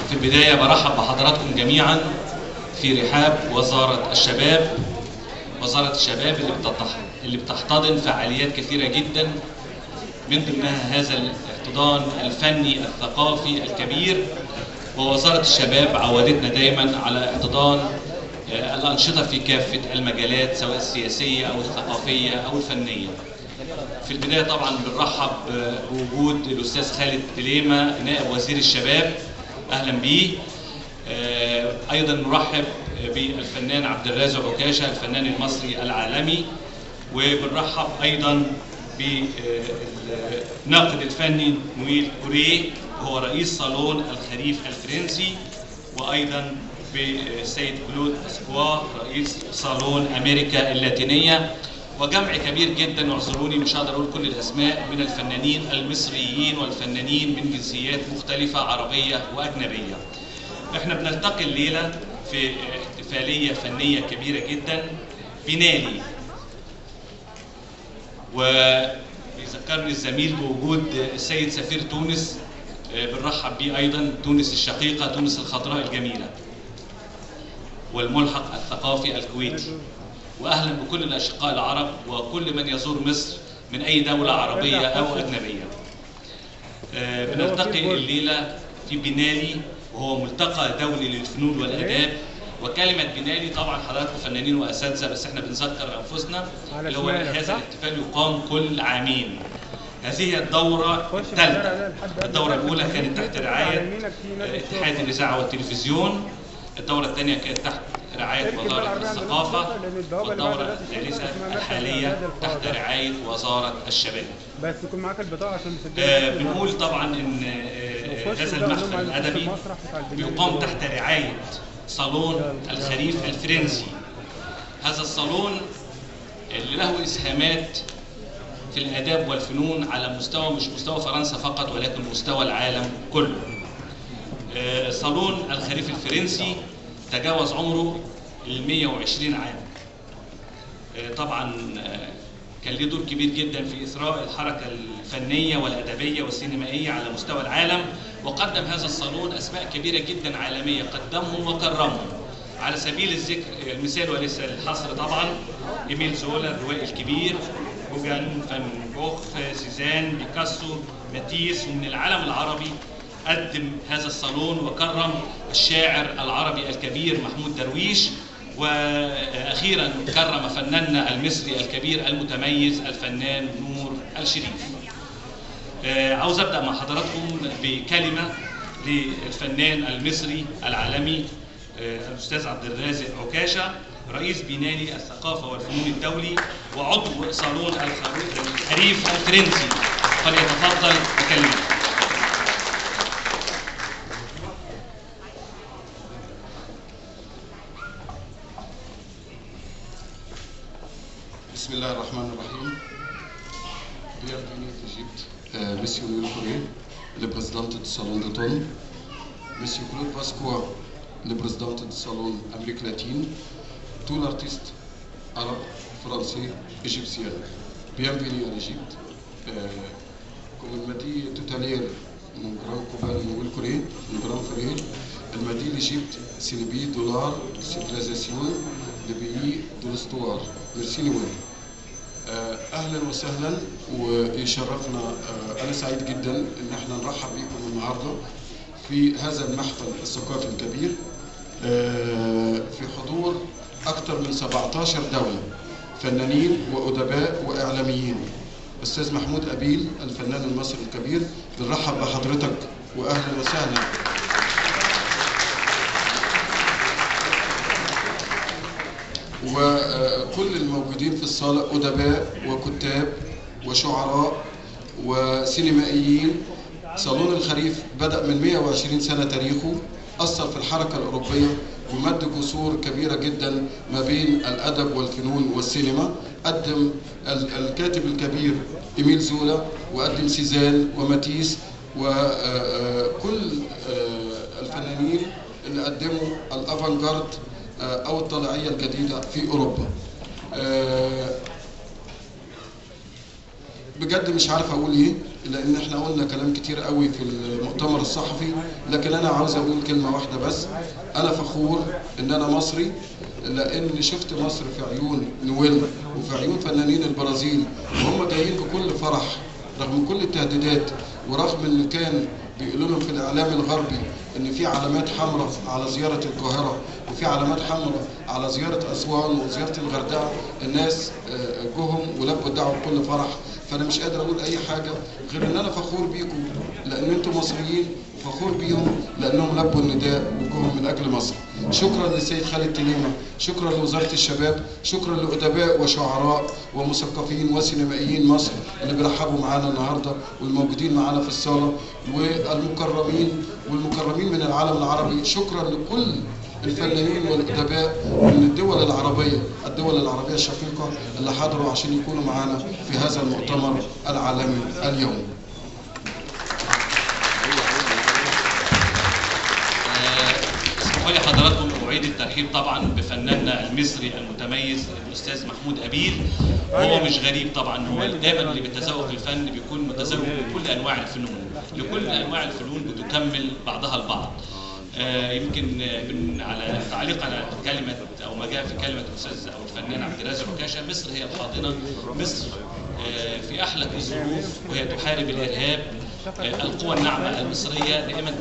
في البداية برحب بحضراتكم جميعا في رحاب وزارة الشباب. وزارة الشباب اللي بتحتضن فعاليات كثيرة جدا، من ضمنها هذا الاحتضان الفني الثقافي الكبير. ووزارة الشباب عودتنا دايما على احتضان الأنشطة في كافة المجالات، سواء السياسية أو الثقافية أو الفنية. في البداية طبعا بنرحب بوجود الأستاذ خالد دليمة نائب وزير الشباب، أهلا بيه. أيضا نرحب بالفنان عبد الرازق عكاشة الفنان المصري العالمي، وبنرحب أيضا بالناقد الفني نويل كوريه وهو رئيس صالون الخريف الفرنسي، وأيضا بالسيد كلود اسكوا رئيس صالون أمريكا اللاتينية، وجمع كبير جدا، واعذروني مش هقدر اقول كل الاسماء، من الفنانين المصريين والفنانين من جنسيات مختلفة عربية واجنبية. احنا بنلتقي الليلة في احتفالية فنية كبيرة جدا بنالي، ويذكرني الزميل بوجود السيد سفير تونس، بنرحب بيه ايضا، تونس الشقيقة، تونس الخضراء الجميلة، والملحق الثقافي الكويتي. واهلا بكل الاشقاء العرب وكل من يزور مصر من اي دوله عربيه او اجنبيه. بنلتقي الليله في بنالي، وهو ملتقى دولي للفنون والاداب. وكلمه بنالي طبعا حضراتكم فنانين واساتذه، بس احنا بنذكر انفسنا اللي هو هذا الاحتفال يقام كل عامين. هذه الدوره الثالثه. الدوره الاولى كانت تحت رعايه اتحاد الاذاعه والتلفزيون، الدوره الثانيه كانت تحت رعاية وزارة الثقافة، والدورة الثالثة الحالية تحت رعاية وزارة الشباب. بس يكون معاك البطاقة عشان تسجل. بنقول طبعا ان هذا المحفل الأدبي بيقام تحت رعاية صالون الخريف الفرنسي. هذا الصالون اللي له إسهامات في الآداب والفنون على مستوى، مش مستوى فرنسا فقط، ولكن مستوى العالم كله. صالون الخريف الفرنسي تجاوز عمره 120 عام. طبعا كان له دور كبير جدا في إثراء الحركة الفنية والأدبية والسينمائية على مستوى العالم، وقدم هذا الصالون أسماء كبيرة جدا عالمية، قدمهم وكرمهم. على سبيل الذكر المثال وليس الحصر طبعا، إيميل زولا الروائي الكبير، جوجان، فان جوخ، سيزان، بيكاسو، ماتيس. ومن العالم العربي قدم هذا الصالون وكرم الشاعر العربي الكبير محمود درويش، واخيرا كرم فناننا المصري الكبير المتميز الفنان نور الشريف. عاوز ابدا مع حضراتكم بكلمه للفنان المصري العالمي الاستاذ عبد الرازق عكاشه، رئيس بنالي الثقافه والفنون الدولي وعضو صالون الخريف الفرنسي، فليتفضل بكلمته. بسم الله الرحمن الرحيم. Bienvenue d'Égypte, Monsieur Noël Courrier, le président du Salon d'automne, Monsieur Claude Pasqua, le président du Salon Amérique latine, tous les artistes arabes, français, égyptiens. Bienvenue en Égypte. Comme il m'a dit tout à l'heure mon grand copain Noël Courrier, mon grand frère, il m'a dit l'Égypte, c'est le pays de l'art, de la civilisation, le pays de l'histoire. Merci Noël. اهلا وسهلا، ويشرفنا. انا سعيد جدا ان احنا نرحب بكم النهارده في هذا المحفل الثقافي الكبير في حضور اكثر من 17 دوله، فنانين وادباء واعلاميين. استاذ محمود ابيل الفنان المصري الكبير، بنرحب بحضرتك واهلا وسهلا. وكل الموجودين في الصالة أدباء وكتاب وشعراء وسينمائيين. صالون الخريف بدأ من 120 سنة تاريخه، أثر في الحركة الأوروبية ومد جسور كبيرة جدا ما بين الأدب والفنون والسينما. قدم الكاتب الكبير إيميل زولا، وقدم سيزان وماتيس، وكل الفنانين اللي قدموا الأفانجارد أو الطليعية الجديدة في أوروبا. بجد مش عارف اقول ايه، لان احنا قلنا كلام كتير قوي في المؤتمر الصحفي، لكن انا عاوز اقول كلمه واحده بس. انا فخور ان انا مصري، لان شفت مصر في عيون نويل وفي عيون فنانين البرازيل وهم جايين بكل فرح رغم كل التهديدات، ورغم ان كان بيقولوا لهم في الاعلام الغربي ان في علامات حمراء على زياره القاهره وفي علامات حمراء على زياره اسوان وزياره الغردقه، الناس جوهم ولبوا الدعوه بكل فرح. فانا مش قادر اقول اي حاجه غير ان انا فخور بيكم لان انتم مصريين، وفخور بيهم لانهم لبوا النداء وجوهم من اجل مصر. شكرا للسيد خالد تليمة، شكرا لوزاره الشباب، شكرا لادباء وشعراء ومثقفين وسينمائيين مصر اللي بيرحبوا معانا النهارده والموجودين معانا في الصاله، والمكرمين من العالم العربي. شكرا لكل الفنانين والادباء من الدول العربيه الشقيقه اللي حضروا عشان يكونوا معانا في هذا المؤتمر العالمي اليوم. اسمحوا لي حضراتكم اعيد الترحيب طبعا بفناننا المصري المتميز الاستاذ محمود أبيل. هو مش غريب طبعا، هو دايما اللي بيتذوق الفن بيكون متذوق لكل انواع الفنون، لكل انواع الفنون بتكمل بعضها البعض. يمكن على تعليق على كلمه او ما جاء في كلمه الاستاذ او الفنان عبد الرازق عكاشه، مصر هي الحاضنه، مصر في احلك الظروف وهي تحارب الارهاب. القوى الناعمه المصريه دائما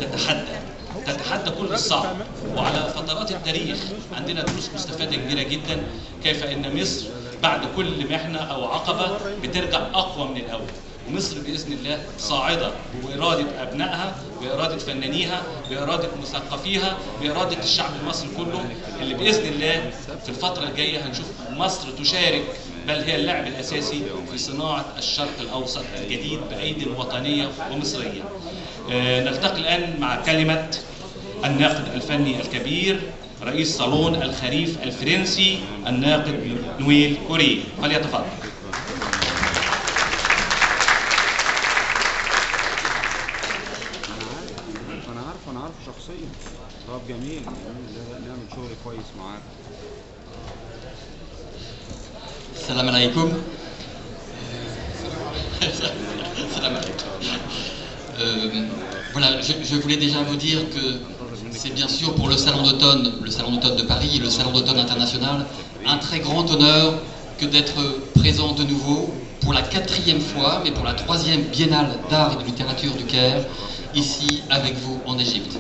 تتحدى كل الصعب، وعلى فترات التاريخ عندنا دروس مستفاده كبيره جدا، كيف ان مصر بعد كل محنه او عقبه بترجع اقوى من الاول. ومصر باذن الله صاعده باراده ابنائها، باراده فنانيها، باراده مثقفيها، باراده الشعب المصري كله، اللي باذن الله في الفتره الجايه هنشوف مصر تشارك، بل هي اللاعب الاساسي في صناعه الشرق الاوسط الجديد بايدي وطنيه ومصريه. نلتقي الان مع كلمه الناقد الفني الكبير رئيس صالون الخريف الفرنسي الناقد نويل كوريه، فليتفضل. انا عارف شخصيا. طب جميل، نعمل شغل كويس معاك. السلام عليكم. Voilà, je voulais déjà vous dire que c'est bien sûr pour le Salon d'automne de Paris et le Salon d'automne international, un très grand honneur que d'être présent de nouveau pour la 4e fois, mais pour la 3e biennale d'art et de littérature du Caire, ici avec vous en Égypte.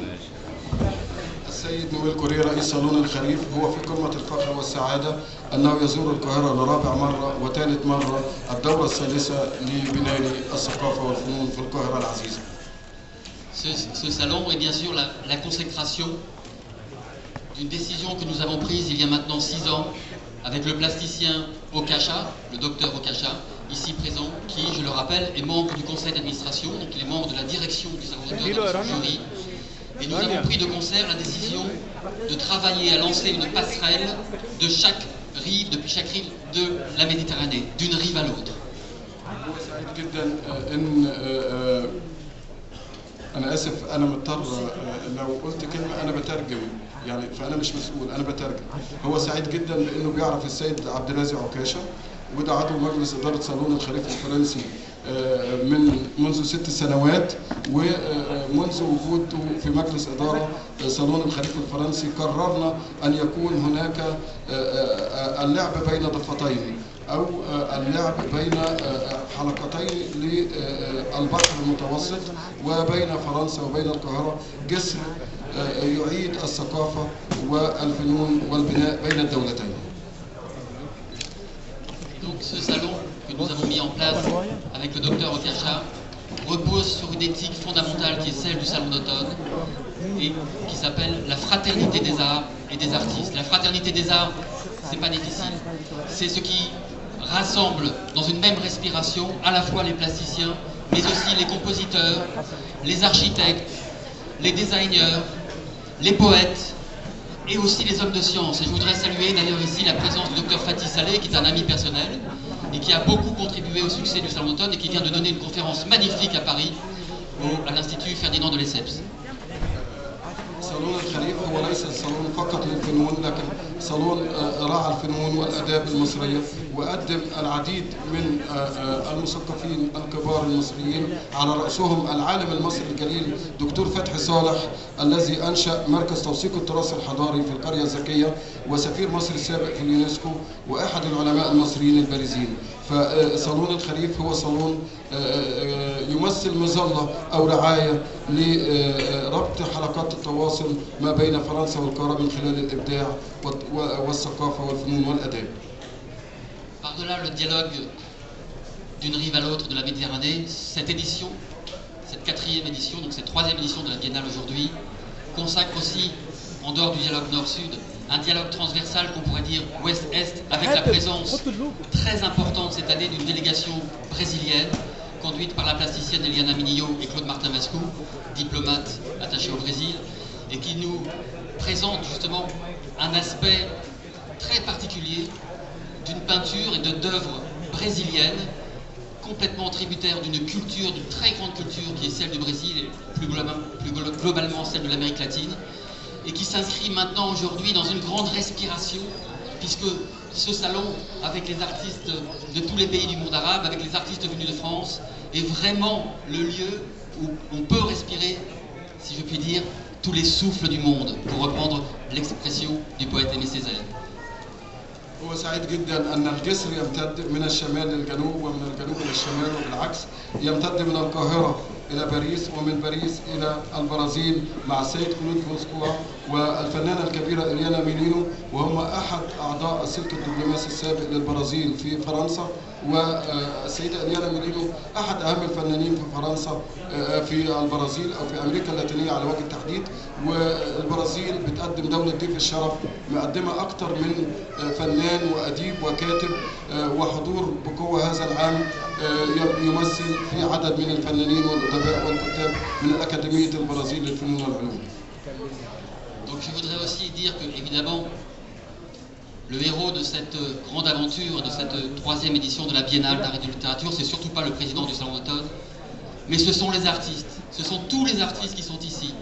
السيد نويل كوريه رئيس صالون الخريف هو في قمة الفخر والسعادة أنه يزور القاهرة لرابع مرة وثالث مرة الدورة الثالثة لبناء الثقافة والفنون في القاهرة العزيزة. Ce salon est bien sûr la consécration d'une décision que nous avons prise il y a maintenant 6 ans avec le plasticien Okacha, le docteur Okacha, ici présent, qui, je le rappelle, est membre du conseil d'administration, donc il est membre de la direction du salon d'automne dans son jury. Et nous avons pris de concert la décision de travailler à lancer une passerelle de chaque rive, depuis chaque rive de la Méditerranée, d'une rive à l'autre. أنا آسف، أنا مضطر لو قلت كلمة أنا بترجم يعني، فأنا مش مسؤول، أنا بترجم. هو سعيد جدا لأنه بيعرف السيد عبد الرازق عكاشة، وده عضو مجلس إدارة صالون الخريف الفرنسي منذ 6 سنوات، ومنذ وجوده في مجلس إدارة صالون الخريف الفرنسي قررنا أن يكون هناك اللعب بين ضفتين أو اللعب بين حلقتين للبحر المتوسط وبين فرنسا وبين القاهرة، جسر يعيد الثقافة والفنون والبناء بين الدولتين. Donc ce salon que nous avons mis en place avec le docteur Okacha repose sur une éthique fondamentale qui est celle du salon d'automne et qui s'appelle la fraternité des arts et des artistes. La fraternité des arts, c'est pas difficile. C'est ce qui rassemble dans une même respiration à la fois les plasticiens, mais aussi les compositeurs, les architectes, les designers, les poètes et aussi les hommes de science. Et je voudrais saluer d'ailleurs ici la présence du Dr Fatih Saleh, qui est un ami personnel et qui a beaucoup contribué au succès du Salon d'automne et qui vient de donner une conférence magnifique à Paris à l'Institut Ferdinand de Lesseps. صالون الخريف هو ليس صالون فقط للفنون، لكن صالون راعى الفنون والآداب المصرية وقدم العديد من المثقفين الكبار المصريين، على رأسهم العالم المصري الجليل دكتور فتحي صالح الذي أنشأ مركز توثيق التراث الحضاري في القرية الذكية، وسفير مصر السابق في اليونسكو، وأحد العلماء المصريين البارزين. فصالون الخريف هو صالون يمثل مظلة أو رعاية لربط حلقات التواصل ما بين فرنسا والقاهرة من خلال الإبداع والثقافة والفنون والأداب. Par-delà le dialogue d'une rive à l'autre de la Méditerranée, cette édition, cette 4e édition, donc cette 3e édition de la Biennale aujourd'hui, consacre aussi, en dehors du dialogue nord-sud, un dialogue transversal qu'on pourrait dire ouest-est, avec la présence très importante cette année d'une délégation brésilienne, conduite par la plasticienne Eliana Minillo et Claude Martin Mascou, diplomates attachés au Brésil, et qui nous présente justement un aspect très particulier d'une peinture et d'œuvres brésiliennes, complètement tributaires d'une culture, d'une très grande culture qui est celle du Brésil et plus globalement celle de l'Amérique latine, et qui s'inscrit maintenant aujourd'hui dans une grande respiration, puisque ce salon, avec les artistes de tous les pays du monde arabe, avec les artistes venus de France, est vraiment le lieu où on peut respirer, si je puis dire, tous les souffles du monde, pour reprendre l'expression du poète Aimé Césaire. هو سعيد جدا أن الجسر يمتد من الشمال للجنوب ومن الجنوب للشمال وبالعكس، يمتد من القاهرة إلى باريس ومن باريس إلى البرازيل مع السيد كلود فوسكوا والفنانة الكبيرة إليانا ميلينو، وهم أحد أعضاء السلك الدبلوماسي السابق للبرازيل في فرنسا، والسيدة إليانا ميلينو أحد أهم الفنانين في فرنسا في البرازيل أو في أمريكا اللاتينية على وجه التحديد. والبرازيل بتقدم دولة ضيف الشرف، مقدمة أكثر من فنان وأديب وكاتب، وحضور بقوة هذا العام يمثل في عدد من الفنانين والأدباء والكتاب من الأكاديمية البرازيل للفنون والعلوم. Donc je voudrais aussi dire que évidemment le héros de cette grande aventure, de cette 3e édition de la Biennale d'art et de littérature, c'est surtout pas le président du Salon d'automne, mais ce sont les artistes, ce sont tous les artistes qui sont ici.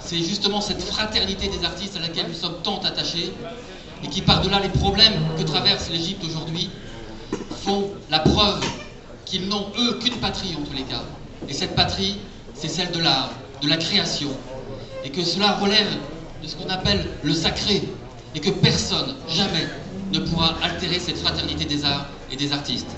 C'est justement cette fraternité des artistes à laquelle nous sommes tant attachés et qui, par-delà les problèmes que traverse l'Égypte aujourd'hui, font la preuve qu'ils n'ont eux qu'une patrie en tous les cas. Et cette patrie, c'est celle de l'art, de la création. Et que cela relève de ce qu'on appelle le sacré. Et que personne, jamais, ne pourra altérer cette fraternité des arts et des artistes.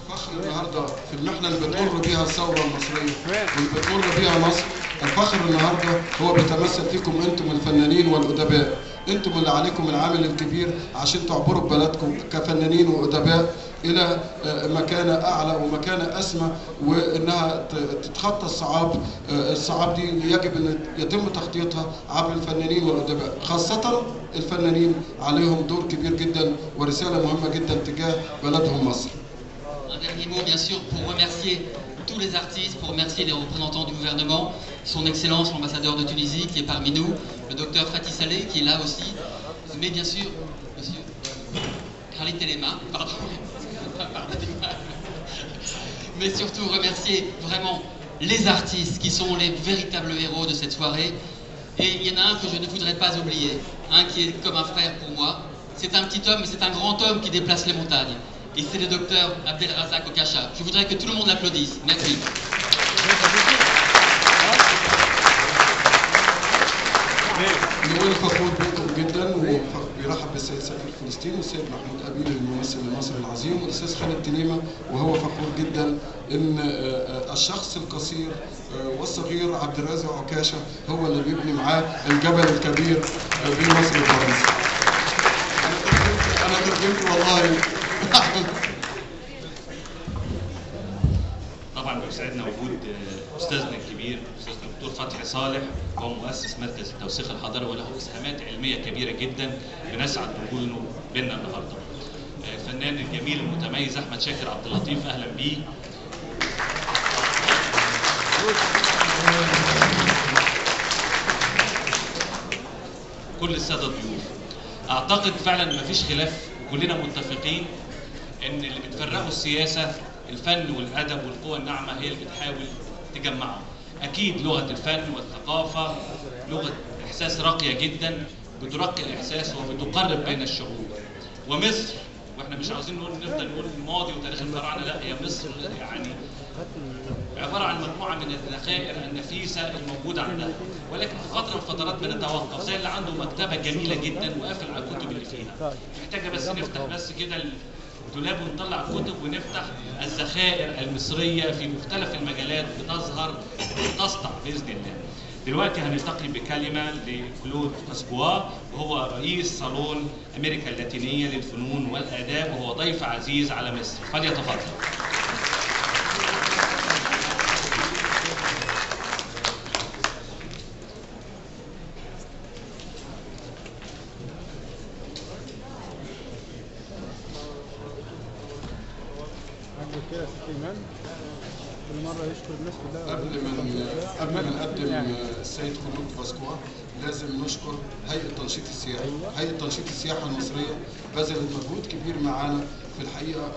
الفخر النهارده في المحنه اللي بتمر بيها الثوره المصريه واللي بتمر بيها مصر، الفخر النهارده هو بيتمثل فيكم انتم الفنانين والادباء، انتم اللي عليكم العامل الكبير عشان تعبروا ببلدكم كفنانين وادباء الى مكانه اعلى ومكانه اسمى، وانها تتخطى الصعاب. الصعاب دي يجب ان يتم تخطيطها عبر الفنانين والادباء، خاصه الفنانين عليهم دور كبير جدا ورساله مهمه جدا تجاه بلدهم مصر. Un dernier mot, bien sûr, pour remercier tous les artistes, pour remercier les représentants du gouvernement, son Excellence, l'ambassadeur de Tunisie, qui est parmi nous, le docteur Fatih Saleh, qui est là aussi, mais bien sûr, monsieur Khalid Telema, pardon, mais surtout remercier vraiment les artistes qui sont les véritables héros de cette soirée. Et il y en a un que je ne voudrais pas oublier, un qui est comme un frère pour moi. C'est un petit homme, mais c'est un grand homme qui déplace les montagnes. Et c'est le docteur Abdelrazak Okacha. Je voudrais que tout le monde l'applaudisse. Merci. نقول فخور بكم جدا وبيرحب بالسيد سفير فلسطين والسيد محمود أبيل الممثل المصري العظيم والاستاذ خالد تليمة، وهو فخور جدا ان الشخص القصير والصغير عبد الرازق عكاشة هو اللي بيبني معاه الجبل الكبير بين مصر وفرنسا. انا ترجمت والله. طبعا بيسعدنا وجود استاذنا الكبير الاستاذ الدكتور فتحي صالح، وهو مؤسس مركز التوثيق الحضاري وله اسهامات علميه كبيره جدا بنسعد بوجوده بيننا النهارده. الفنان الجميل المتميز احمد شاكر عبد اللطيف، اهلا بيه. كل الساده الضيوف، اعتقد فعلا مفيش خلاف وكلنا متفقين ان اللي بتفرقوا السياسه الفن والادب والقوى الناعمه هي اللي بتحاول تجمعهم. اكيد لغه الفن والثقافه لغه احساس راقيه جدا، بترقي الاحساس وبتقرب بين الشعوب. ومصر واحنا مش عاوزين نفضل نقول الماضي وتاريخ الفراعنه، لا، هي مصر يعني عباره عن مجموعه من الذخائر النفيسه الموجوده عندها، ولكن في فتره من الفترات بنتوقف، زي اللي عنده مكتبه جميله جدا وقافل على الكتب اللي فيها، محتاجه بس نفتح بس كده الدولاب ونطلع الكتب ونفتح الذخائر المصريه في مختلف المجالات بتظهر وتسطع باذن الله. دلوقتي هنلتقي بكلمه لكلود باسكوا، وهو رئيس صالون امريكا اللاتينيه للفنون والاداب، وهو ضيف عزيز على مصر، فليتفضل. كده ست ايمان كل مره يشكر الناس كلها. قبل ما نقدم السيد كلود باسكوا لازم نشكر هيئه تنشيط السياحه. هيئه تنشيط السياحه المصريه بذلت مجهود كبير معانا في الحقيقه،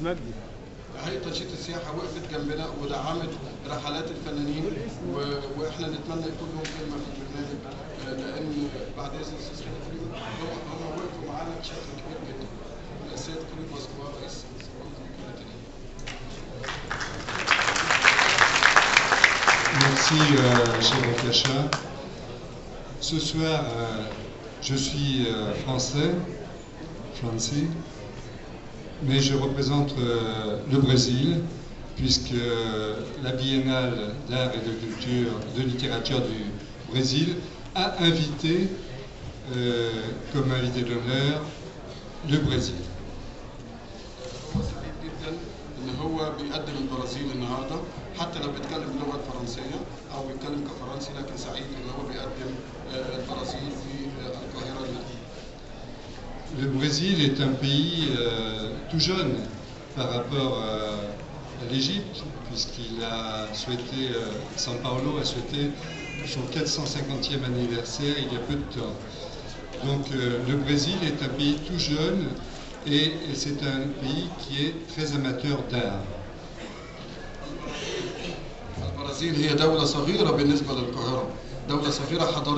مجدي هيئه تنشيط السياحه وقفت جنبنا ودعمت رحلات الفنانين، واحنا نتمنى يكون لهم كلمه في البرنامج، لان بعد اذن الاستاذ كريم هم وقفوا معانا بشكل كبير جدا. السيد كلود باسكوا رئيس Merci, cher Okiacha. Ce soir, je suis français, mais je représente le Brésil, puisque la Biennale d'art et de culture, de littérature du Brésil a invité, comme invité d'honneur, le Brésil. ان هو بيقدم البرازيل النهارده، حتى لو بيتكلم بلغه فرنسيه او بيتكلم كفرنسي، لكن سعيد ان هو بيقدم البرازيل في القاهره. Le Brésil est un pays tout jeune par rapport à l'Égypte, puisqu'il a souhaité, São Paulo a souhaité son 450e anniversaire il y a peu de temps. Donc le Brésil est un pays tout jeune et c'est un pays qui est très amateur d'art. البرازيل هي دولة صغيرة بالنسبة للقاهرة، دولة صغيرة حضارية.